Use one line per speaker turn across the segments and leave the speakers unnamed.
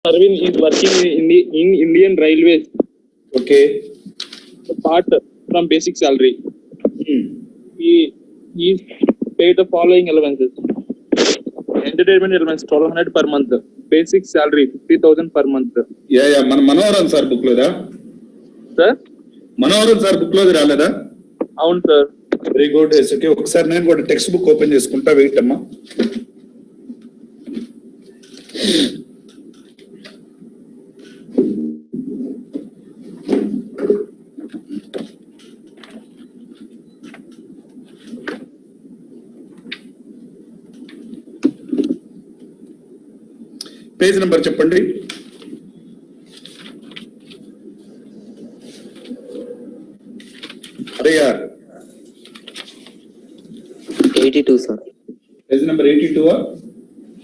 Arvind is working in Indian Railways.
Okay.
Apart from basic salary, he is paid the following allowances: entertainment allowance 1200 per month, basic salary 50,000 per month.
Yeah. Manoharan sir book loda.
Sir?
Manoharan sir book loda raleda?
Avunu sir.
Very good. It's okay. ఒకసారి నేను కూడా text book open చేసుకుంటా. Wait అమ్మా. Page number చెప్పండి. అరే యార్
82 sir.
Page number 82.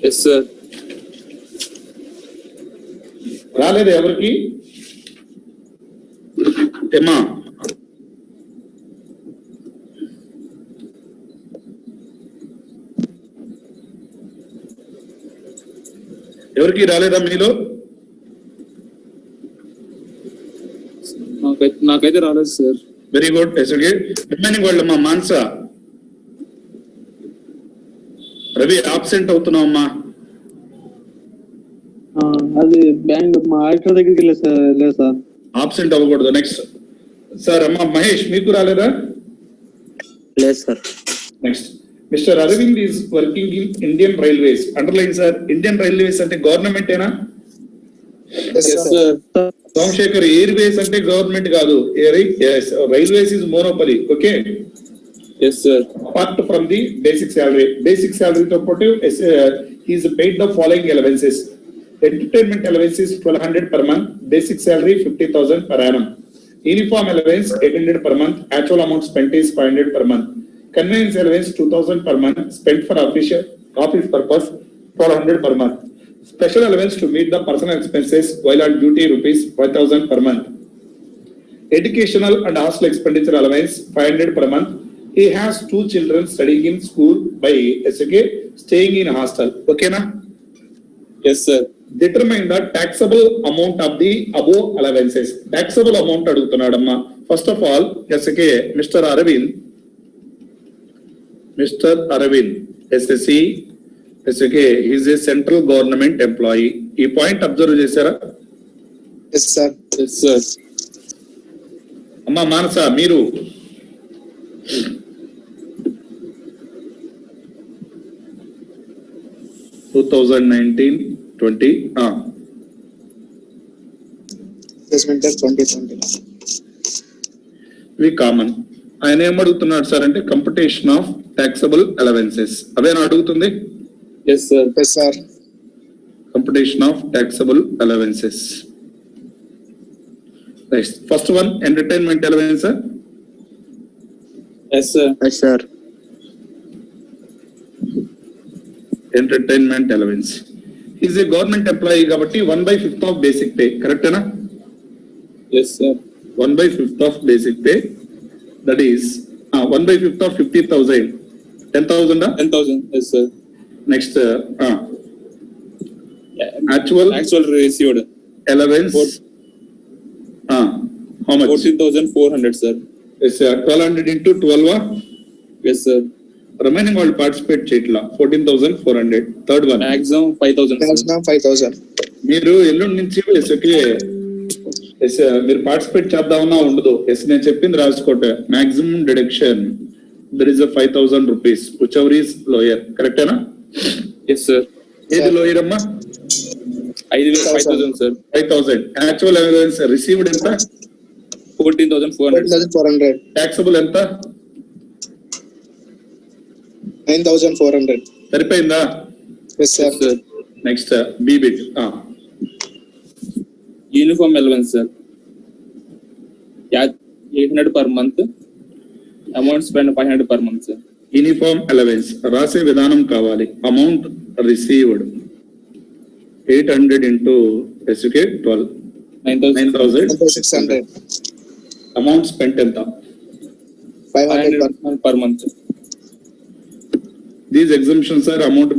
Yes sir.
రాలేదు ఎవరికి? ఏమా ఎవరికి రాలేదా మీలో?
నాకైతే రాలేదు సార్.
Very good. రిమైనింగ్ వాళ్ళు అమ్మా. మాన్సా, రవి ఆబ్సెంట్ అవుతున్నావమ్మా.
అది బ్యాంక్ మా ఆడిటర్ దగ్గరికి లేదు సార్.
ఆబ్సెంట్ అవ్వకూడదు. నెక్స్ట్ సార్ అమ్మా మహేష్, మీకు రాలేదా?
లేదు sir.
Next mister Aravind is working in Indian railways. Underline sir. Indian railways అంటే గవర్నమెంట్ ఏనా? సోమశేఖర్, ఎయిర్వేస్ అంటే గవర్నమెంట్ కాదు. Railways is monopoly. Okay.
Yes sir.
Apart from the basic salary తో పాటు he is paid the following allowances. Entertainment allowance is 1200 per month, basic salary 50,000 per annum. Uniform allowance 800 per month, actual amount spent is 500 per month. Conveyance allowance 2,000 per month, spent for office purpose 1,200 per month. Special allowance to meet the personal expenses while on duty rupees 5,000 per month. Educational and hostel expenditure allowance 500 per month. He has 2 children studying in school by SK, staying in hostel. Okay na?
Yes sir.
Determine the taxable amount of the above allowances. Taxable amount adugutunnadamma. First of all, SK, Mr. Arvind, SSC, SK, he is a central government employee. Ee point observe chesara?
Yes sir.
Yes sir.
Amma Manasa, Meeru. 2019-20 ఇవి common. ఆయన ఏం అడుగుతున్నాడు sir అంటే computation of taxable allowances. అవేనా అడుగుతుంది?
Yes sir.
Yes sir.
Computation of taxable allowances. Next first one entertainment allowance.
Yes sir.
Yes sir.
Entertainment allowance. He is a government employee కాబట్టి 1/5 of basic pay. కరెక్టేనా?
Yes sir.
1/5 of basic pay. That is 1/5 of 50,000. 10,000.
10,000. Yes sir.
Next actual
received
allowance. How much?
14,400 sir.
Yes sir. 1,200 into 12.
Yes sir.
Remaining వాళ్ళు participate చేయట్లా. 14,400. Third one
maximum 5,000.
మీరు ఎల్లుండి నుంచి మీరు participate చేద్దామన్నా ఉండదు. నేను చెప్పింది రాసుకోట. Maximum deduction there is 5,000 rupees, which ever is lower. కరెక్టేనా?
Yes sir.
ఏది లోయర్ అమ్మా?
5,000 సార్.
5,000. యాక్చువల్ అలవెన్స్ రిసీవ్డ్ ఎంత?
14,400.
టాక్సబుల్ ఎంత?
9,400.
సరిపోయిందా?
Yes sir.
Next B bit.
Uniform allowance sir 800 per month, amount spend 500 per month sir.
Uniform allowance రాసే విధానం కావాలి. Amount received 800 into SK 12, 9,600. Amount spent ఎంత?
500
per month.
These exemptions are amount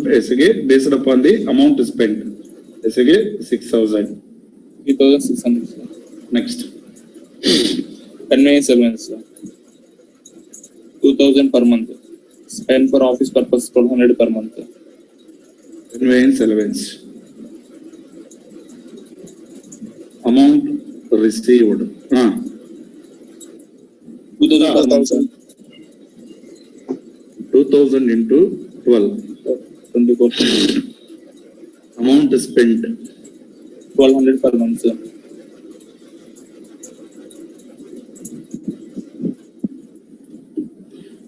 based upon the amount spent. जैसे 6,000.
3,600, sir.
Next.
Conveyance allowance, sir. 2,000 per month. Spend for office purpose, 1,200 per month.
Conveyance allowance. Amount received.
2,000 per month, sir.
2,000 into 12.
24.
Amount spent.
1,200 per month, sir.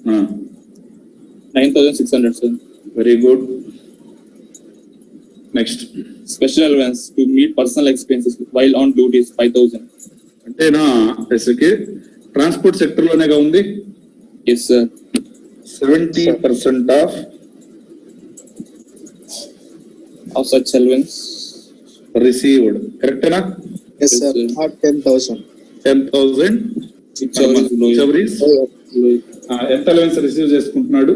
Ah,
9,600, sir.
very good. Next.
Special allowance to meet personal expenses while on duties, 5,000.
అంటేనా ఎస్కే transport sector లోనేగా ఉంది.
Yes, sir.
70%
Of such allowance.
Received కరెక్టేనా?
Yes, sir.
Yes, sir.
10,000.
10,000
Whichever is low. Low.
ఎంత allowance receive చేసుకుంటున్నాడు?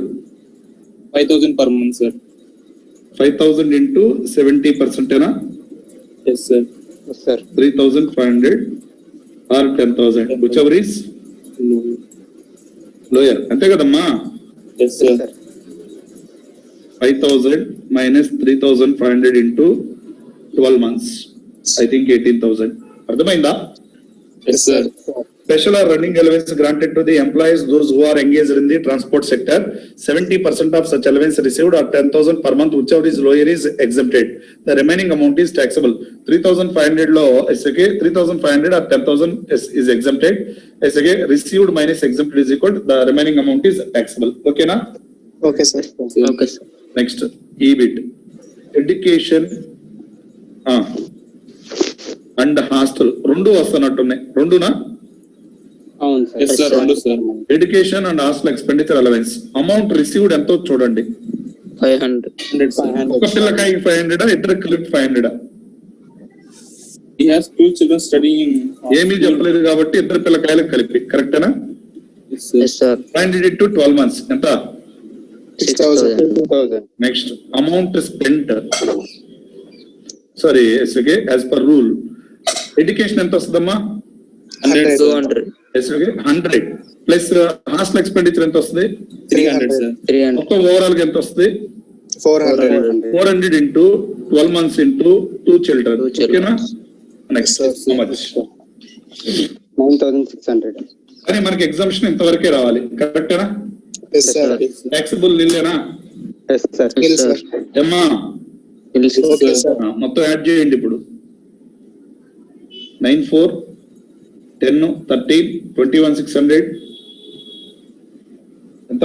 5,000 per month, sir.
5,000 into 70%.
Yes, sir.
Yes, sir.
3,500 or 10,000, whichever is
Low.
lower. అంతే కదమ్మా?
Yes, sir.
5,000 minus 3,500 into 12 months. I think 18,000. అర్థమైందా?
Yes, sir.
Special or running allowance granted to the employees, those who are engaged in the transport sector, 70% of such allowance received or 10,000 per month, whichever is lower is exempted. The remaining amount is taxable. 3,500 law, okay, 3,500 or 10,000 is exempted. Okay, received minus exempted is equal to the remaining amount is taxable. Okay, na?
Okay, sir.
Okay, sir.
Next, EBIT. Education and hostel. రెండు వస్తున్నట్టున్నాయి. రెండునా?
అవును sir.
Yes, sir. Rendu, sir.
Education and hostel expenditure allowance amount received ఎంతో చూడండి.
500.
100, sir.
ఒక పిల్లకాయ 500, ఇద్దరు కలిపి 500.
He has 2 children studying.
ఏమీ చెప్పలేదు కాబట్టి ఇద్దరు పిల్లకాయలకు కలిపి కరెక్టేనా?
Yes, sir.
Yes, sir.
500 into 12 months ఎంత?
6,000.
2,000.
Next amount spent, sorry SK as per rule education ఎంత వస్తుందమ్మా?
100, sir.
200.
SK 100 plus hostel expenditure ఎంత వస్తుంది?
300, sir.
300.
మొత్తం ఓవరాల్ గా ఎంత వస్తుంది?
400.
400 into 12 months into 2 children.
Two children.
ఓకేనా? Next how much?
9,600.
కానీ మనకి ఎగ్జామ్షన్ ఇంతవరకే రావాలి కరెక్టేనా?
Yes, sir.
Yes, sir.
ట్యాక్సిబుల్ నిల్లేనా?
Yes, sir.
Yes, sir.
ఏమ్మా
Okay, sir.
మొత్తం యాడ్ చేయండి ఇప్పుడు. 9, 4, 10, 13, 21,600 ఎంత?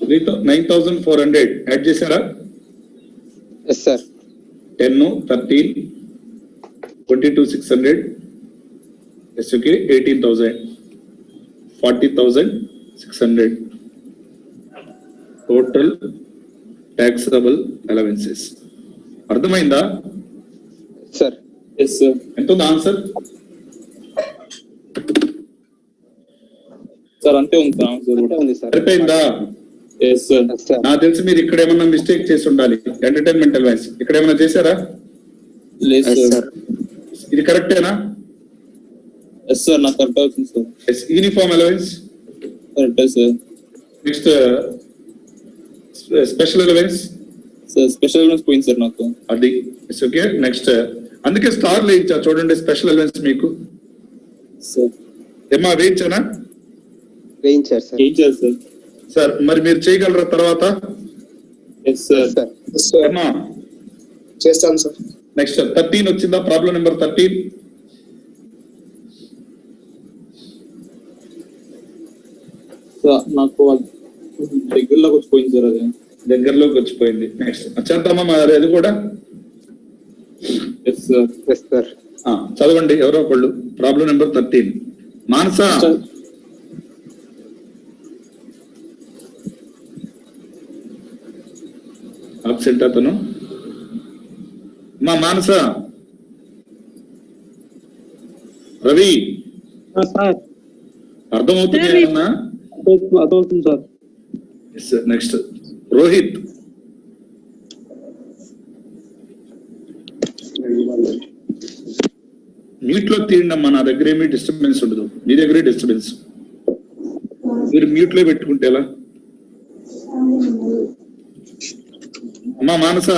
త్రీ 9,400 యాడ్ చేశారా?
Yes, sir.
10, 13, 22,600 okay, 18,000, 40,600 total taxable allowances. అర్థమైందా?
Sir.
Yes, sir.
ఎంత ఉంది answer?
Sir, ante undi, sir. Answer
అంతే
kuda.
ఉంది సార్.
సరిపోయిందా?
Yes, sir.
Yes, sir.
నాకు తెలిసి మీరు ఇక్కడ ఏమన్నా మిస్టేక్ చేసి ఉండాలి. ఎంటర్టైన్మెంట్ అలవెన్స్ ఇక్కడ ఏమన్నా చేశారా?
Yes,
Yes,
sir.
sir.
ఇది కరెక్టేనా?
Yes, sir. Not correct అవుతుంది, sir.
Uniform allowance.
Correct, sir.
Next special allowance
Sir, special allowance పోయింది, sir, నాకు.
అది ఓకే. నెక్స్ట్ అందుకే స్టార్ వేయించా చూడండి స్పెషల్ అలవెన్స్ మీకు.
Sir.
ఏమా వేయించానా?
వేయించారు సార్.
ఏం చేయాలి, sir?
సార్ మరి మీరు చేయగలరా తర్వాత?
Yes, sir.
Yes, sir.
Yes, sir.
ఏమా
చేస్తాను, sir.
నెక్స్ట్ 13 వచ్చిందా? Problem number 13.
Sir, నాకు దగ్గరలోకి వచ్చిపోయింది, sir, అది.
దగ్గరలోకి వచ్చిపోయింది. నెక్స్ట్ చేద్దామా మరి అది కూడా?
Yes, sir.
Yes, sir.
చదవండి ఎవరో ఒకళ్ళు. Problem number 13. మానస అబ్సెంట్ అతను. మా మానస, రవి
సార్
అర్థమవుతుంది ఏమన్నా?
అదవుతుంది సార్.
నెక్స్ట్ రోహిత్. మ్యూట్ లో తీయండి అమ్మా, నా దగ్గర ఏమీ డిస్టర్బెన్స్ ఉండదు, మీ దగ్గరే డిస్టర్బెన్స్. మీరు మ్యూట్ లో పెట్టుకుంటే ఎలా? అమ్మా మానస.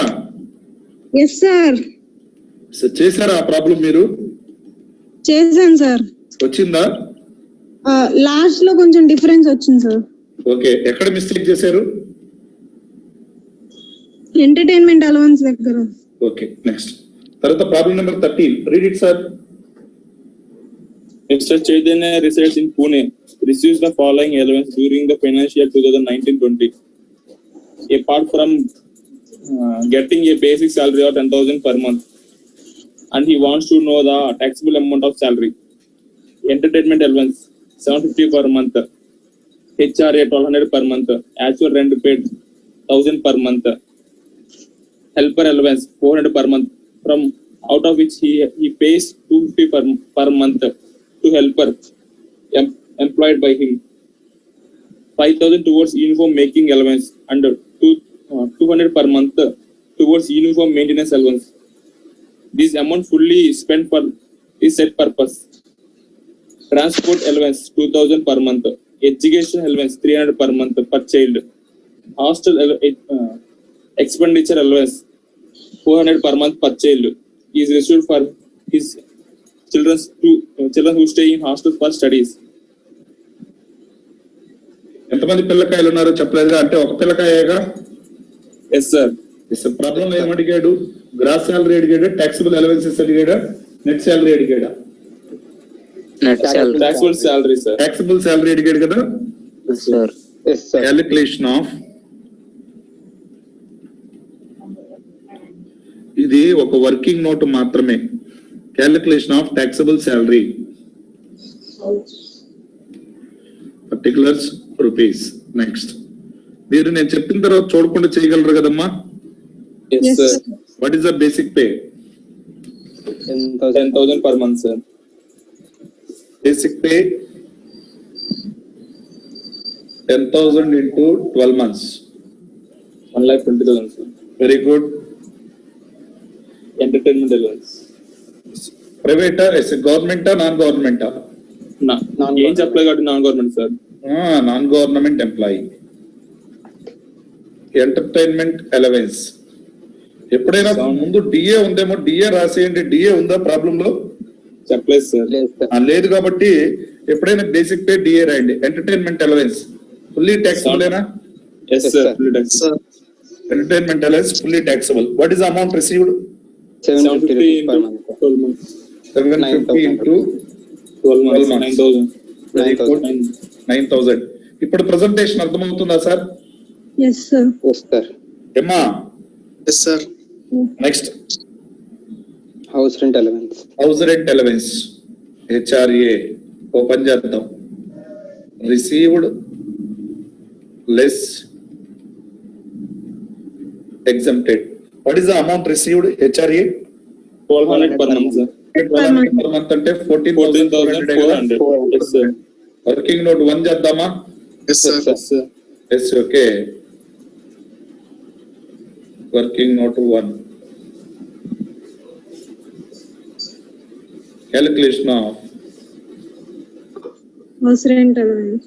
Yes sir.
చేశారా ఆ ప్రాబ్లం మీరు?
చేశాను సార్.
వచ్చిందా?
లాస్ట్ లో కొంచెం డిఫరెన్స్ వచ్చింది సార్.
ఓకే, ఎక్కడ మిస్టేక్ చేశారు?
ఎంటర్టైన్మెంట్ అలవెన్స్ దగ్గర.
Okay, next. తర్వాత problem number 13. Read it sir.
Mr. Chaitanya resides in Pune. Receives the following allowance during the financial year 2019-20. Apart from getting a basic salary of 10,000 per month, and he wants to know the taxable amount of salary. Entertainment allowance 750 per month. HRA 1200 per month. Actual rent paid 1000 per month. Helper allowance 400 per month. From out of which he pays 250 per month to helper employed by him. 5,000 towards uniform making allowance and 200 per month towards uniform maintenance allowance. This amount fully spent for this set purpose. Transport allowance 2,000 per month. Education allowance 300 per month per child. Hostel expenditure allowance 400 per month per child is received for his children who stay in hostels for studies.
ఎంతమంది పిల్లకాయలు ఉన్నారో చెప్పలేదుగా, అంటే ఒక పిల్లకాయగా?
Yes sir.
ప్రాబ్లం ఏమడిగాడు? Gross salary అడిగాడా, టాక్సిబుల్ అలవెన్సెస్ అడిగాడా, నెట్ సాలరీ అడిగాడా?
Taxable salary sir.
Taxable salary అడిగాడు కదా.
సార్.
క్యాలిక్యులేషన్ ఆఫ్, ఇది ఒక వర్కింగ్ నోట్ మాత్రమే. Calculation of taxable salary particulars rupees. Next, మీరు నేను చెప్పిన తర్వాత చూడకుండా చేయగలరు కదమ్మా?
Yes
Yes,
sir.
sir.
What is the basic pay?
10,000 per month sir.
Basic pay 10,000 into 12 months.
1,20,000 sir.
Very good.
Entertainment allowance.
Private, is it government or non-government?
ఏం చెప్పలేదు కాబట్టి non government sir.
Non-government employee. Entertainment allowance. ఎప్పుడైనా ముందు DA ఉందేమో, DA రాసేయండి. DA ఉందా problem లో?
చెప్పలేదు సార్.
లేదు కాబట్టి ఎప్పుడైనా బేసిక్ పే డిఏ రాయండి. Entertainment allowance fully taxable.
Yes sir.
Sir.
Entertainment allowance fully taxable. What is amount received?
750 into 12 months.
750 into
12 months.
9,000.
9,000.
9,000. ఇప్పుడు ప్రెజెంటేషన్ అర్థమవుతుందా సార్?
Yes sir.
ఏమ్మా
Yes sir.
Next,
house rent allowance.
House rent allowance HRA open చేద్దాం. Received less exempted. What is the amount received HRA?
1,200 per month sir.
per month అంటే 14,400.
Yes sir.
Working note 1 చేద్దామా?
Yes sir.
Yes sir.
Yes, okay. Working note 1. Calculation of
house rent allowance.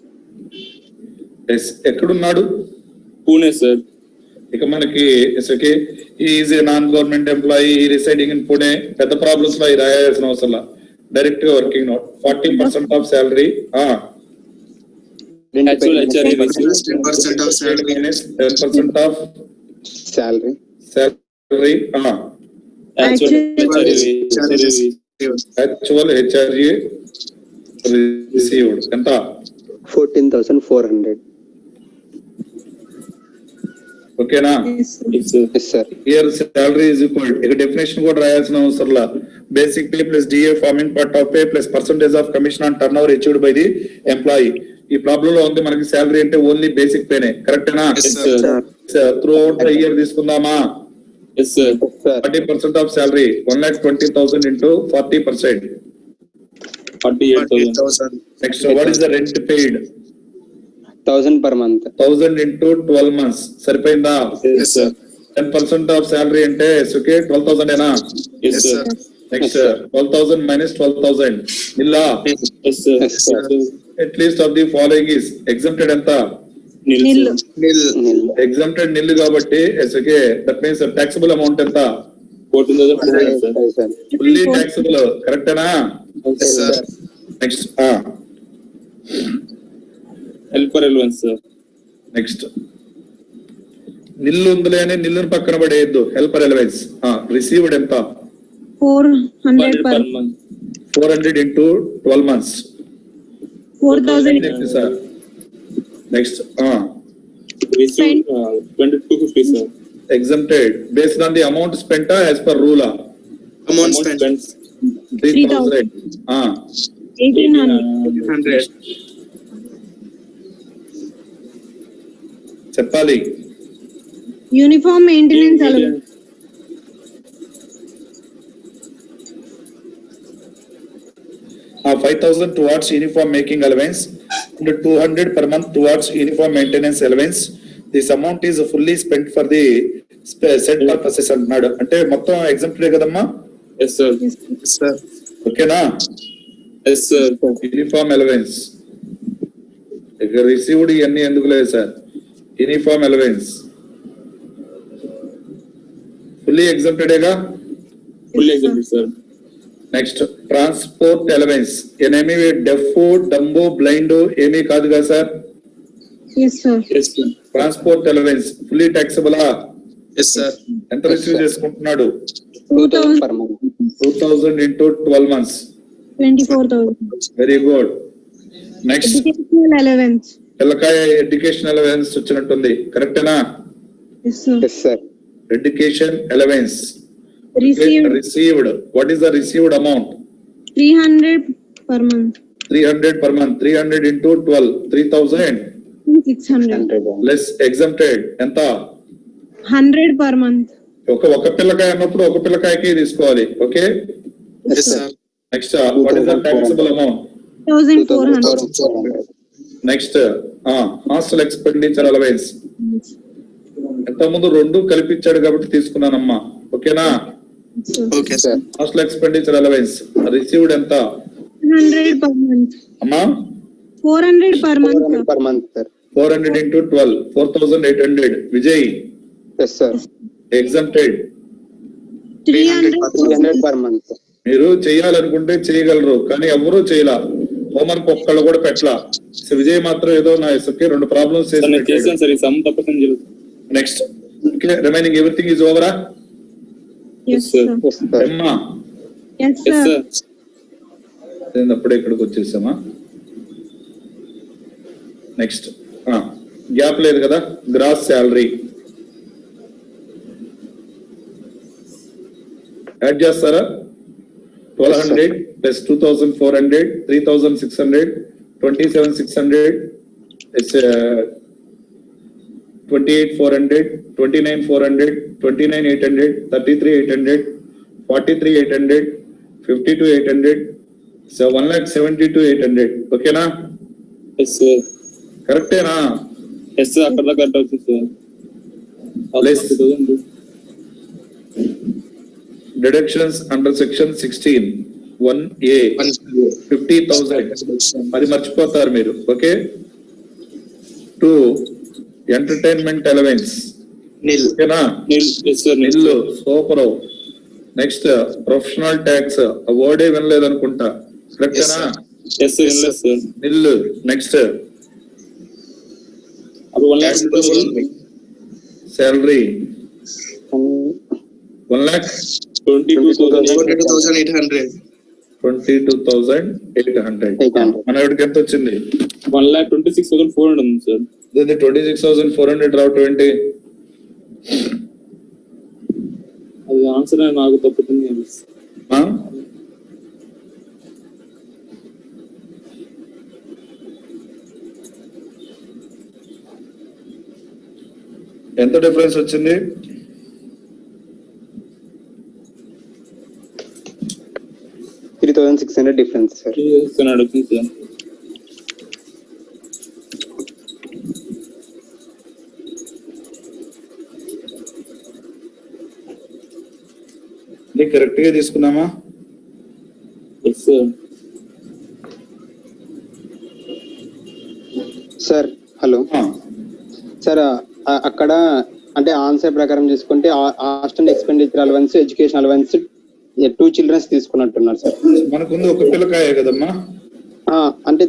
Yes, ఎక్కడున్నాడు?
Pune sir.
ఇక మనకి okay, is a non government employee residing in Pune. పెద్ద problems లో రాయాల్సిన అవసరం, direct గా working note. 40% of salary.
Actual HRA
Minus 10% of salary.
10% ఆఫ్
శాలరీ.
శాలరీ.
Actual
Charges.
Actual HRA received ఎంత?
14,400.
ఓకేనా?
Yes sir.
Yes sir.
Year salary is equal, ఇక డెఫినేషన్ కూడా రాయాల్సిన అవసరం. Basic pay plus DA forming part of pay plus percentage of commission on turnover achieved by the employee. ఈ problem లో ఉంది మనకి salary అంటే ఓన్లీ బేసిక్ పేనే. కరెక్టేనా?
Yes sir.
Throughout the year తీసుకుందామా?
Yes sir.
40% of salary 1,20,000 into 40%.
48,000.
Next, what is the rent paid?
1000 per month.
1000 into 12 months. సరిపోయిందా?
Yes, sir.
10% of salary అంటే సుకే 12,000 ఏనా?
Yes, sir.
Next, 12,000 minus 12,000. ఇల్లా?
Yes, sir.
At least of the following is exempted ఎంత?
నిల్లు.
Nil.
Exempted నిల్లు కాబట్టి సుకే that means taxable amount ఎంత?
14,400
Yes, sir.
Fully taxable. కరెక్టేనా?
Yes, sir.
Next,
helper allowance sir.
Next nil ఉందిలే అని నిల్లుని పక్కన పడేయద్దు. హెల్పర్ అలవెన్స్ రిసీవ్డ్ ఎంత?
400 per
400 into 12 months.
4,000.
Sir next
receive 2250 sir.
exempted based on the amount spent as per rule.
Amount spent.
3,000.
1,800.
100.
చెప్పాలి.
Uniform maintenance allowance.
5,000 towards uniform making allowance and 200 per month towards uniform maintenance allowance. This amount is fully spent for the set purposes అంటున్నాడు. అంటే మొత్తం exempted కదమ్మా?
Yes sir.
Yes, sir.
ఓకేనా?
Yes sir.
Uniform allowance ఇక received ఇవన్నీ ఎందుకు లేదు sir? Uniform allowance fully ఎగ్జామ్టెడేగా?
Full exempted sir.
Next transport allowance ఏమేమి డెఫ్ డంబో బ్లైండ్ ఏమీ కాదు కదా sir?
Yes sir.
Yes sir.
Transport allowance fully ట్యాక్సబులా?
Yes, sir.
ఎంత రిసీవ్ చేసుకుంటున్నాడు?
2,000 per month.
2,000 into 12 months.
24,000.
Very good. Next
educational allowance.
పిల్లకాయ education allowance వచ్చినట్టుంది. కరెక్టేనా?
Yes sir.
Yes, sir.
Education allowance received. What is the received amount?
300 per month.
300 per month. 300 into 12. 3,000
600.
100.
less exempted. ఎంత?
100 per month.
ఒక పిల్లకాయ అన్నప్పుడు ఒక పిల్లకాయకి తీసుకోవాలి. Okay.
Yes, sir.
Next what is the taxable amount?
1,400.
2,400.
Next hostel expenditure allowance ఎంత ముందు రెండు కలిపిచ్చాడు కాబట్టి తీసుకున్నానమ్మా. ఓకేనా?
Okay, sir.
Hostel expenditure allowance received ఎంత
100 per month.
అమ్మా?
400 per month.
400 per month, sir.
400 into 12. 4,800. Vijay
Yes, sir.
Exempted.
300.
300 per month.
మీరు చేయాలనుకుంటే చేయగలరు కానీ ఎవరూ చేయలా. హోంవర్క్ ఒక్కళ్ళు కూడా పెట్టలా. సో విజయ్ మాత్రం ఏదో నా ఎస్కే రెండు ప్రాబ్లమ్స్
సార్ నేను చేశాను సార్. ఈ సమ్ తప్పకుండా జరుగుతుంది.
నెక్స్ట్ రిమైనింగ్ ఎవ్రీథింగ్ ఈజ్ ఓవరా?
Yes sir.
Yes, sir.
అమ్మా
Yes
ఎస్
sir.
సార్.
అప్పుడే ఇక్కడికి వచ్చేసామా? నెక్స్ట్ గ్యాప్ లేదు కదా? గ్రాస్ శాలరీ యాడ్ చేస్తారా? 1,200 ప్లస్ 2,400 3,600 27,600 28,400 29,400 29,800 33,800 43,800 52,800 so 1,72,800. ఓకేనా?
Yes sir.
కరెక్టేనా?
Yes sir. అక్కడ దాకా కరెక్ట్ అవుతుంది sir.
Less. Deductions under section 16 1A 50,000 అది మర్చిపోతారు మీరు. ఓకే. 2 entertainment allowance
Nil.
ఓకేనా?
Yes sir.
Nil super. Next professional tax వర్డే వినలేదు అనుకుంటా. కరెక్టేనా?
Yes sir. Yes sir.
Nil. Next
అప్పుడు 1 lakh
శాలరీ
22,800.
22,800.
22,800. మన ఎవరికి ఎంత వచ్చింది?
1,26,400 ఉంది సార్.
26,400 రావటం ఏంటి?
అది ఆన్సర్ నాకు తప్పుతుంది.
ఆ? ఎంత డిఫరెన్స్ వచ్చింది?
3,600. 600 డిఫరెన్స్ సార్.
అడుగుతుంది సార్.
ఇది కరెక్ట్ గా తీసుకున్నామా?
Yes sir.
Sir hello sir, అక్కడ అంటే ఆన్సర్ ప్రకారం చూసుకుంటే hostel expenditure allowance, education allowance 2 childrens తీసుకున్నట్టున్నారు సార్.
మనకుంది ఒక పిల్లకాయ కదమ్మా.
అంటే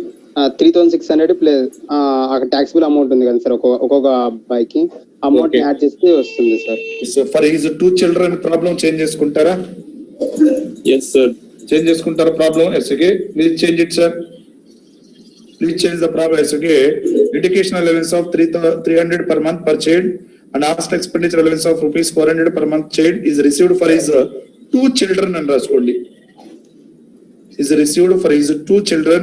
3600 ప్లస్ ట్యాక్సిబుల్ అమౌంట్ ఉంది కదా సార్, ఒక్కొక్క అబ్బాయికి అమౌంట్ యాడ్ చేస్తే వస్తుంది sir.
For his 2 children problem change చేసుకుంటారా?
Yes sir.
చేంజ్ చేసుకుంటారా problem? Yes okay, please change it sir. Please change the problem as okay. Education allowance of 300 per month per child and hostel expenditure allowance of rupees 400 per month child is received for his 2 children and raskondi. Is received for his 2 children.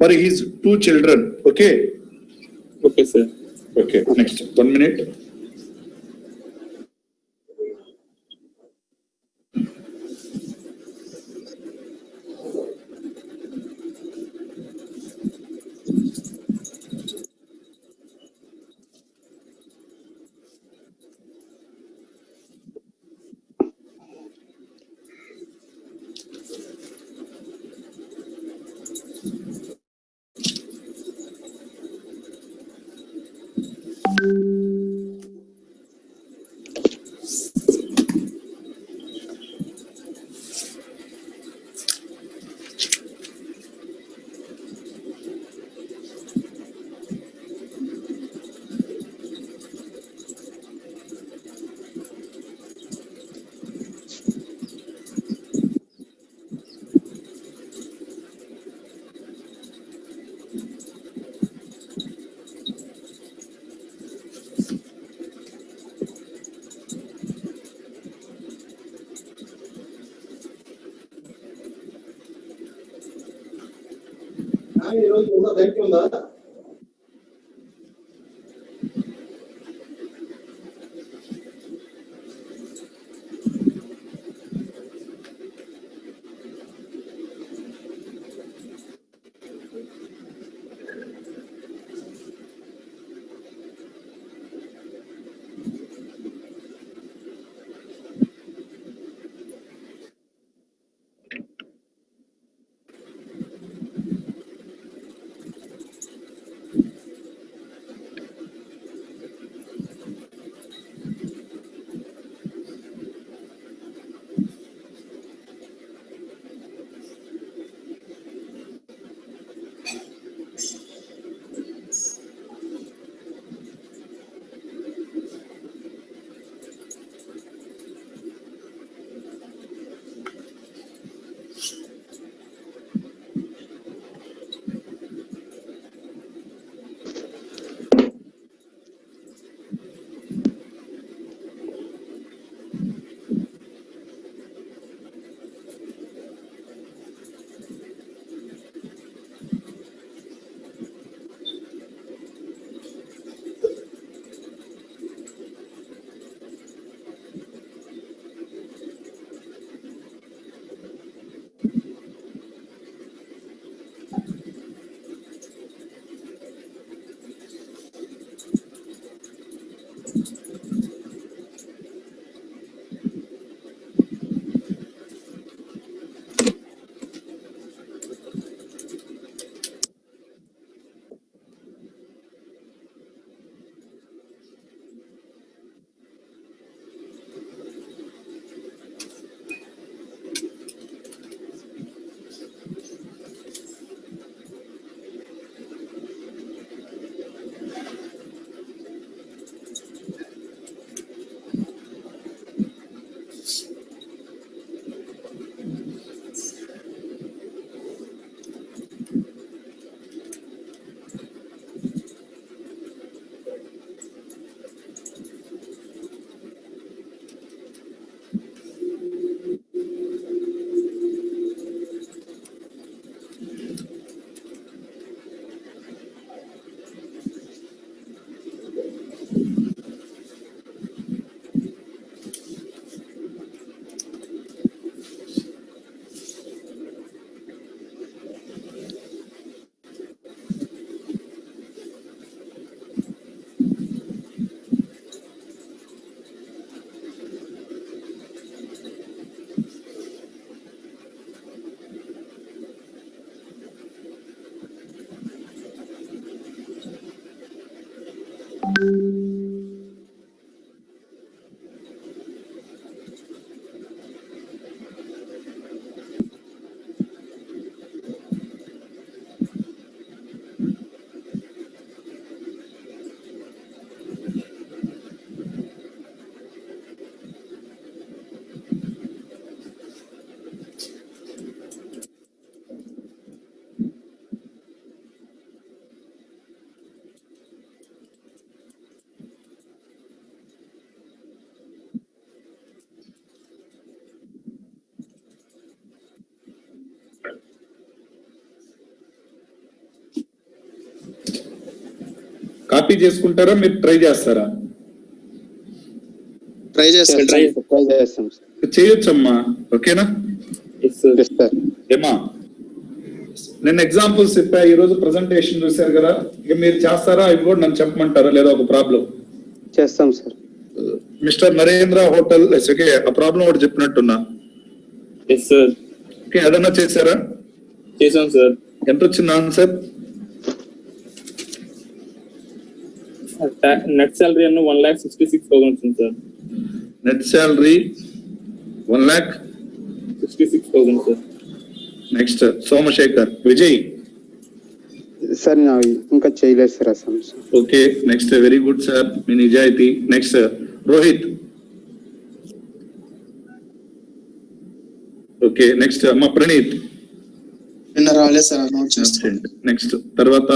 For his 2 children. Okay.
Okay sir.
Okay. Next. 1 minute. Copy చేసుకుంటారా మీరు try చేస్తారా?
Try చేస్తాను.
Try చేస్తాం sir.
చేయొచ్చమ్మా, ఓకేనా?
Yes, sir.
Yes sir.
ఏమా నేను examples చెప్పా, ఈ రోజు ప్రెజెంటేషన్ చూశారు కదా, ఇక మీరు చేస్తారా ఇవి కూడా నన్ను చెప్పమంటారా లేదా ఒక ప్రాబ్లం?
చేస్తాం sir.
Mister Narendra hotel okay, ఆ ప్రాబ్లం ఒకటి చెప్పినట్టున్నా.
Yes, sir.
ఓకే, ఏదన్నా చేశారా?
చేసాం సార్.
ఎంత వచ్చింది ఆన్సర్?
నెట్ సాలరీ అన్న 1,66,000 వచ్చింది sir.
Net salary 1,66,000.
Sir.
Next Somashekar. Vijay.
Sir నా ఇంకా చేయలేదు సార్ అసలు sir.
Okay, next very good sir, మీ నిజాయితీ. నెక్స్ట్ రోహిత్. ఓకే, నెక్స్ట్ అమ్మ ప్రణీత్.
నిన్న రాలేదు సార్, నోట్ చేస్తాను.
నెక్స్ట్ తర్వాత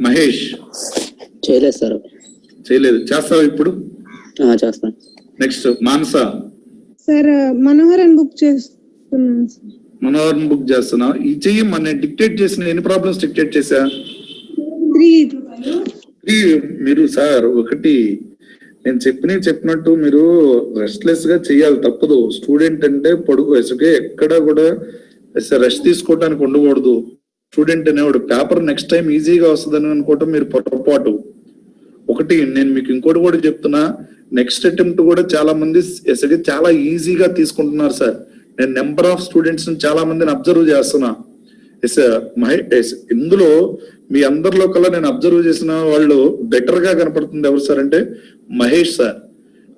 మహేష్.
చేయలేదు సార్.
చేయలేదు, చేస్తావు ఇప్పుడు?
చేస్తాను.
నెక్స్ట్ మానస.
సార్ మనోహరన్ బుక్ చేస్తున్నాను సార్.
మనోహర్ బుక్ చేస్తున్నా. ఈ చెయ్యి మన డిక్టేట్ చేసిన ఎన్ని ప్రాబ్లమ్స్ డిక్టేట్ చేశా?
3.
మీరు సార్ ఒకటి నేను చెప్పినట్టు మీరు రెస్ట్లెస్ గా చెయ్యాలి, తప్పదు. స్టూడెంట్ అంటే పొడుగు వయసుకే ఎక్కడ కూడా రెస్ట్ తీసుకోవడానికి ఉండకూడదు. స్టూడెంట్ అనేవాడు పేపర్ నెక్స్ట్ టైం ఈజీగా వస్తుందని అనుకోవటం మీరు పొరపాటు. ఒకటి నేను మీకు ఇంకోటి కూడా చెప్తున్నా, నెక్స్ట్ అటెంప్ట్ కూడా చాలా మంది ఎస్ఐకి చాలా ఈజీగా తీసుకుంటున్నారు సార్. నేను నెంబర్ ఆఫ్ స్టూడెంట్స్ చాలా మందిని అబ్జర్వ్ చేస్తున్నా. ఇందులో మీ అందరిలో కల్లా నేను అబ్జర్వ్ చేసిన వాళ్ళు బెటర్ గా కనపడుతుంది ఎవరు సార్ అంటే మహేష్ సార్.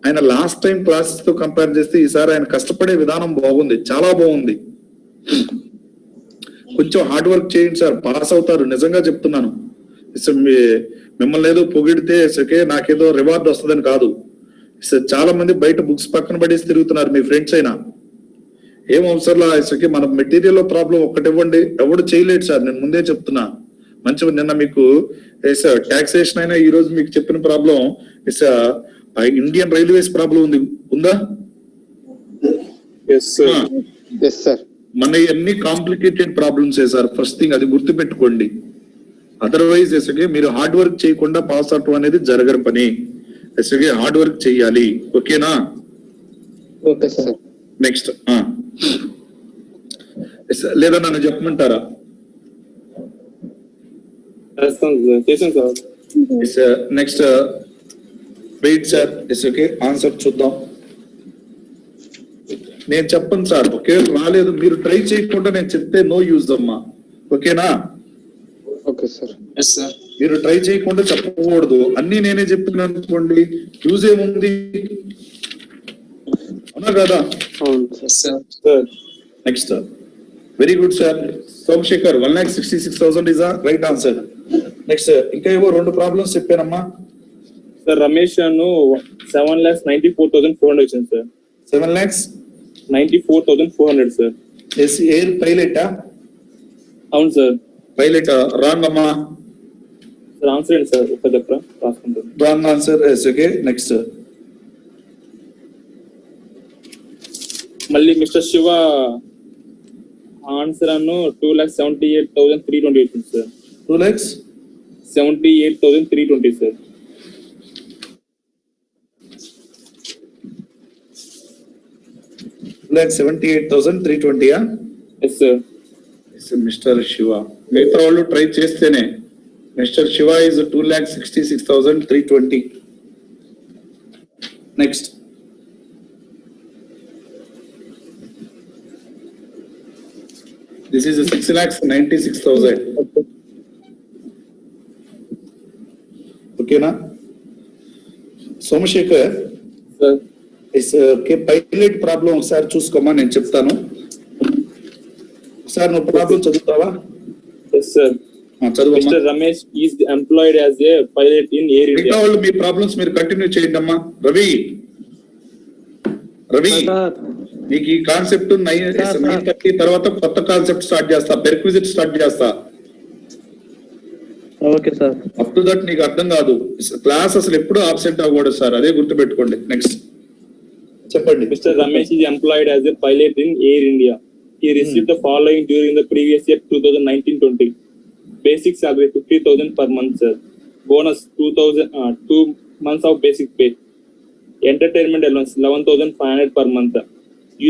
ఆయన లాస్ట్ టైం క్లాసెస్ తో కంపేర్ చేస్తే ఈసారి ఆయన కష్టపడే విధానం బాగుంది, చాలా బాగుంది. కొంచెం హార్డ్ వర్క్ చేయండి సార్, పాస్ అవుతారు, నిజంగా చెప్తున్నాను. మిమ్మల్ని ఏదో పొగిడితే నాకేదో రివార్డ్ వస్తుందని కాదు. చాలా మంది బయట బుక్స్ పక్కన పడేసి తిరుగుతున్నారు, మీ ఫ్రెండ్స్ అయినా. ఏం అవసరంలా మన మెటీరియల్ లో ప్రాబ్లం ఒక్కటి ఇవ్వండి, ఎవడు చేయలేడు సార్, నేను ముందే చెప్తున్నా. మంచిగా నిన్న మీకు టాక్సేషన్ అయినా ఈ రోజు మీకు చెప్పిన ప్రాబ్లం ఇండియన్ రైల్వేస్ ప్రాబ్లం ఉందా?
Yes, sir.
Yes sir.
మన అన్ని complicated problems sir, first thing అది గుర్తు పెట్టుకోండి. అదర్వైజ్ ఎస్కే మీరు హార్డ్ వర్క్ చేయకుండా పాస్ అవటం అనేది జరగని పని. ఎస్కే హార్డ్ వర్క్ చేయాలి, ఓకేనా?
Okay sir.
నెక్స్ట్ లేదా నన్ను చెప్పమంటారా?
చేసాం sir.
Next wait sir, okay answer చూద్దాం. నేను చెప్పను సార్, ఓకే రాలేదు మీరు ట్రై చేయకుండా నేను చెప్తే నో యూజ్ అమ్మా, ఓకేనా?
Okay sir.
Yes sir.
మీరు ట్రై చేయకుండా చెప్పకూడదు. అన్ని నేనే చెప్తున్నాను అనుకోండి, యూజ్ ఏముంది, అవునా కదా?
అవును
yes sir.
Sir.
Next very good sir Somashekar. 1,66,000 is right answer. Next ఇంకా ఏవో రెండు ప్రాబ్లమ్స్ చెప్పానమ్మా.
సార్ రమేష్ అను 7,94,400 వచ్చింది సార్.
7,94,400
సార్.
ఎయిర్ పైలటా?
అవును సార్.
పైలట్ రాంగ్ అమ్మా.
సార్ ఆన్సర్ ఏంటి సార్, ఒక్క చెప్పరా రాసుకుంటాను.
Wrong answer. ఓకే నెక్స్ట్
మళ్ళీ మిస్టర్ శివ ఆన్సర్ అను 2,78,320 వచ్చింది sir.
2,78,320
sir.
2,78,320.
Yes sir.
Mister Shiva మిగతా వాళ్ళు ట్రై చేస్తేనే. Mister Shiva is 2,66,320. Next this is 6,96,000. ఓకేనా? సోమశేఖర్
సార్.
పైలట్ ప్రాబ్లం ఒకసారి చూసుకోమా, నేను చెప్తాను. ఒకసారి నువ్వు ప్రాబ్లం చదువుతావా?
Yes sir.
చదువు.
Mister Ramesh is employed as a pilot in air
మిగతా
ఇండియా.
వాళ్ళు మీ ప్రాబ్లమ్స్ మీరు కంటిన్యూ చేయండి అమ్మా. రవి
సార్.
మీకు ఈ కాన్సెప్ట్ 9:30 తర్వాత కొత్త కాన్సెప్ట్ స్టార్ట్ చేస్తా, పెర్క్విజిట్ స్టార్ట్ చేస్తా.
Okay sir.
Up to that నీకు అర్థం కాదు, క్లాస్ అసలు ఎప్పుడు ఆబ్సెంట్ అవ్వకూడదు సార్, అదే గుర్తు పెట్టుకోండి. నెక్స్ట్ చెప్పండి.
Mister Ramesh is employed as a pilot in air India. He received the following during the previous year 2019-20. basic salary 50,000 per month, sir. Bonus 2 months of basic pay. Entertainment allowance 11,500 per month.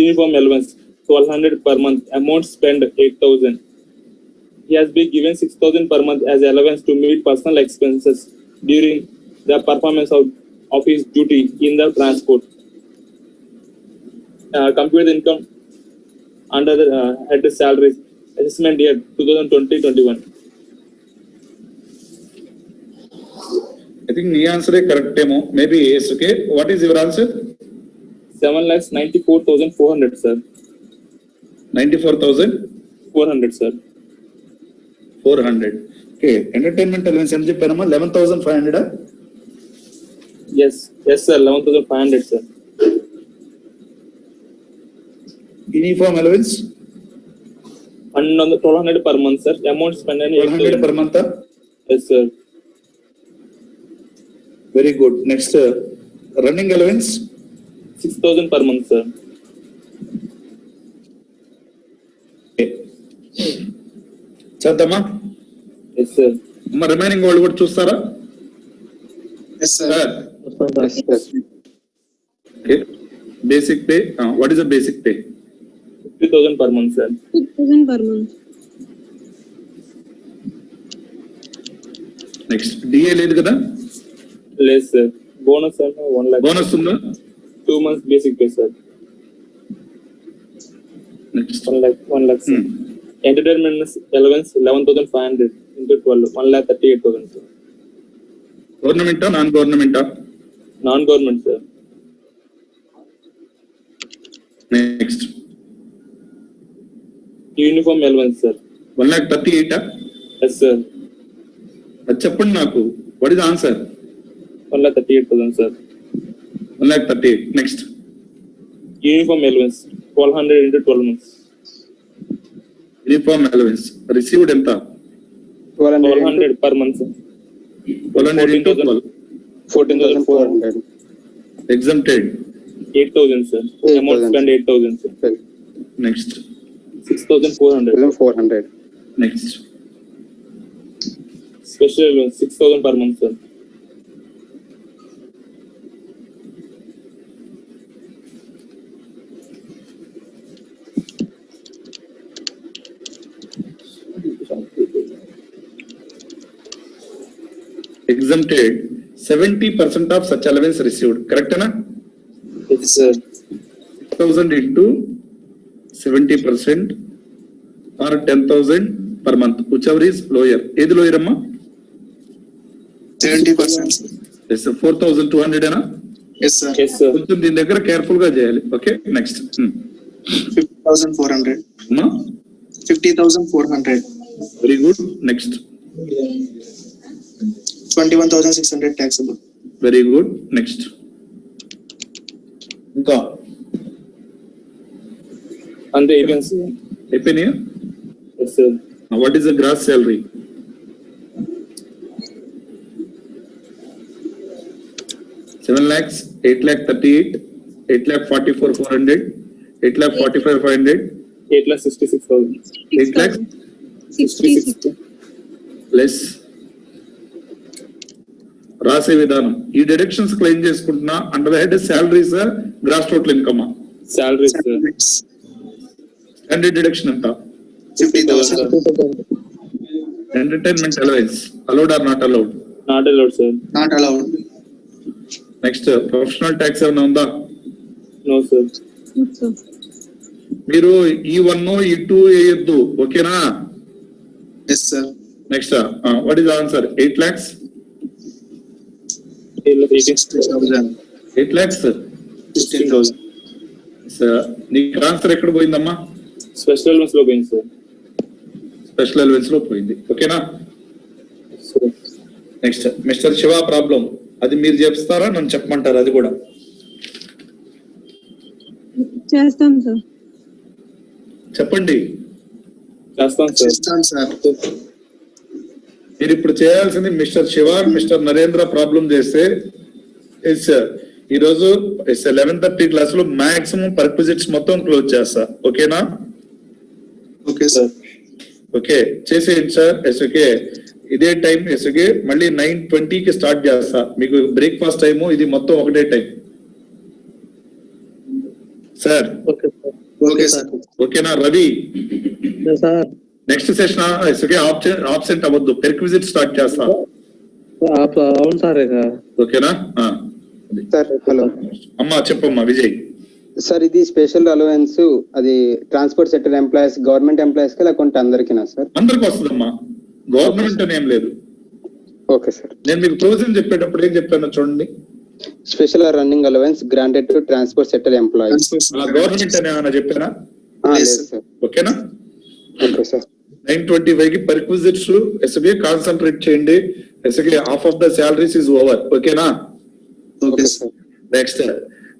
Uniform allowance 1,200 per month. Amount spent 8,000. He has been given 6,000 per month as allowance to meet personal expenses during the performance of his duty in the transport. Compute the income under the head salaries assessment year 2020-21.
I think the answer is correct demo. Maybe yes, okay. What is your answer?
7,94,400, sir.
94,400.
Sir.
Okay. Entertainment allowance ఎంత చెప్పారమ్మా 11,500.
Yes, sir. 11,500, sir.
Uniform allowance
And 1,200 per month, sir. Amount spent on
100 per month.
Yes, sir.
Very good. Next, running allowance
6,000 per month, sir.
చేద్దామా
Yes, sir.
అమ్మ remaining వాళ్ళు కూడా చూస్తారా
yes sir
sir
Yes, yes.
Okay basic pay what is the basic pay
50,000 per month, sir.
6,000 per month.
Next DA లేదు కదా
Less, sir. Bonus, sir. 1 lakh.
Bonus ఉందా
2 months basic pay, sir.
Next
1 lakh, sir. Entertainment allowance 11,500 into 12, 1,38,000, sir.
గవర్నమెంటా non గవర్నమెంటా
Non-government, sir.
Next
Uniform allowance, sir.
1,38,000.
Yes, sir.
అది చెప్పండి నాకు what is answer
1,38,000, sir.
1,38,000. Next
Uniform allowance 1,200 into 12 months.
Uniform allowance received ఎంత
1,200 per month, sir.
1,200 into 12.
14,400.
Exempted.
8,000, sir.
8,000.
Amount spent 8,000, sir.
Next.
6,400.
400.
Next.
Special allowance 6,000 per month, sir.
Exempted. 70% of such allowance received. Correct, na?
Yes, sir.
6,000 into 70% or 10,000 per month. Whichever is lower. Edi lower amma?
70%.
Yes, 4,200 na?
Yes sir
Yes, sir.
కొంచెం దీని దగ్గర careful గా చేయాలి. Okay next
50,400.
అమ్మా
50,400.
Very good. Next
21,600 taxable.
Very good. Next ఇంకా
And the agency.
అయిపోయినాయా?
Yes, sir.
What is the gross salary? 7 lakhs, 8,38,000, 8,44,400, 8,45,500,
8,66,000.
8 lakhs
66.
Less. రాసే విధానం ఈ డిడక్షన్స్ క్లెయిమ్ చేసుకుంటున్నా under the head salaries gross total income.
Salary, sir.
Standard deduction ఎంత?
50,000.
Entertainment allowance allowed or not allowed?
Not allowed, sir.
Not allowed.
Next professional tax ఏమైనా ఉందా?
No, sir.
Yes, sir.
మీరు ఈ 1 ఈ 2 వేయొద్దు. ఓకేనా?
Yes, sir.
Next what is answer? 8 lakhs.
60,000.
8 lakhs.
16,000.
నీకు answer ఎక్కడ పోయిందమ్మా?
Special allowance లో పోయింది, sir.
స్పెషల్ అలవెన్స్ లో పోయింది. ఓకేనా?
Sir.
Next mister Shiva problem అది మీరు చెప్తారా నన్ను చెప్పమంటారా? అది కూడా
చేస్తాం సార్.
చెప్పండి.
చేస్తాం, sir.
చేస్తాను సార్.
మీరు ఇప్పుడు చేయాల్సింది mister Shiva mister Narendra problem చేస్తే ఈ రోజు 11:30 క్లాస్ లో మాక్సిమం పర్క్విజిట్స్ మొత్తం క్లోజ్ చేస్తా. ఓకేనా?
Okay sir.
ఓకే చేసేయండి సార్. ఎస్ఓకే ఇదే టైం ఎస్ఓకే మళ్ళీ 9:20కి స్టార్ట్ చేస్తా. మీకు బ్రేక్ఫాస్ట్ టైము ఇది మొత్తం ఒకటే time sir.
Okay sir.
Okay sir.
ఓకేనా రవి?
సార్
నెక్స్ట్ సెషన్ ఎస్ఓకే ఆబ్సెంట్ అవ్వద్దు. పెర్క్విజిట్ స్టార్ట్ చేస్తా.
అవును సార్ ఇక
ఓకేనా?
సార్ హలో
అమ్మా చెప్పమ్మా విజయ్.
సార్ ఇది స్పెషల్ అలవెన్స్ అది transport sector employees government employees కి లేకుంటే అందరికీనా సార్?
అందరికి వస్తుందమ్మా, గవర్నమెంట్ అని ఏం లేదు.
Okay sir.
నేను మీకు ప్రొవిజన్ చెప్పేటప్పుడు ఏం చెప్పాను చూడండి.
Special running allowance granted to transport sector employees.
అలా గవర్నమెంట్ అని ఏమైనా చెప్పానా?
లేదు సార్.
ఓకేనా?
Okay sir.
9:25కి పర్క్విజిట్స్ ఎస్బీఐ కాన్సన్ట్రేట్ చేయండి. SBI half of the salaries is over. ఓకేనా?
Okay sir.
Next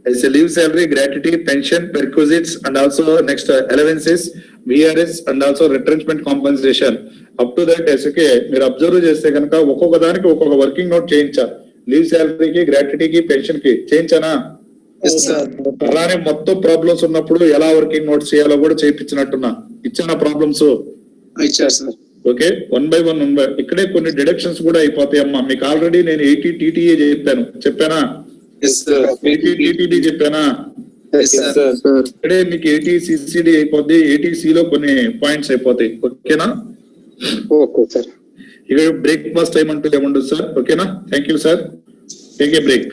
as a leave salary, gratuity, pension, perquisites, and also next allowances, VRS, and also retrenchment compensation. Up to that, SK, మీరు observe చేస్తే కనుక ఒక్కొక్క దానికి ఒక్కొక్క working note చేయించా. Leave శాలరీకి, గ్రాట్యుటీకి, pension కి చేయించానా? అలానే మొత్తం ప్రాబ్లమ్స్ ఉన్నప్పుడు ఎలా వర్కింగ్ నోట్స్ చేయాలో కూడా చేయించినట్టున్నా. ఇచ్చానా ప్రాబ్లమ్స్?
ఇచ్చారు సార్.
ఓకే, 1 by 1 ఇక్కడే కొన్ని డిడక్షన్స్ కూడా అయిపోతాయి అమ్మా. మీకు ఆల్రెడీ నేను 80 TTA చెప్పానా?
Yes sir.
80 TTD చెప్పానా?
Yes sir.
ఇక్కడే మీకు 80 CCD అయిపోద్ది. 80C లో కొన్ని పాయింట్స్ అయిపోతాయి. ఓకేనా?
Okay sir.
ఇక బ్రేక్ఫాస్ట్ టైం అంటూ ఏముండదు సార్. ఓకేనా? Thank you sir. Take a break.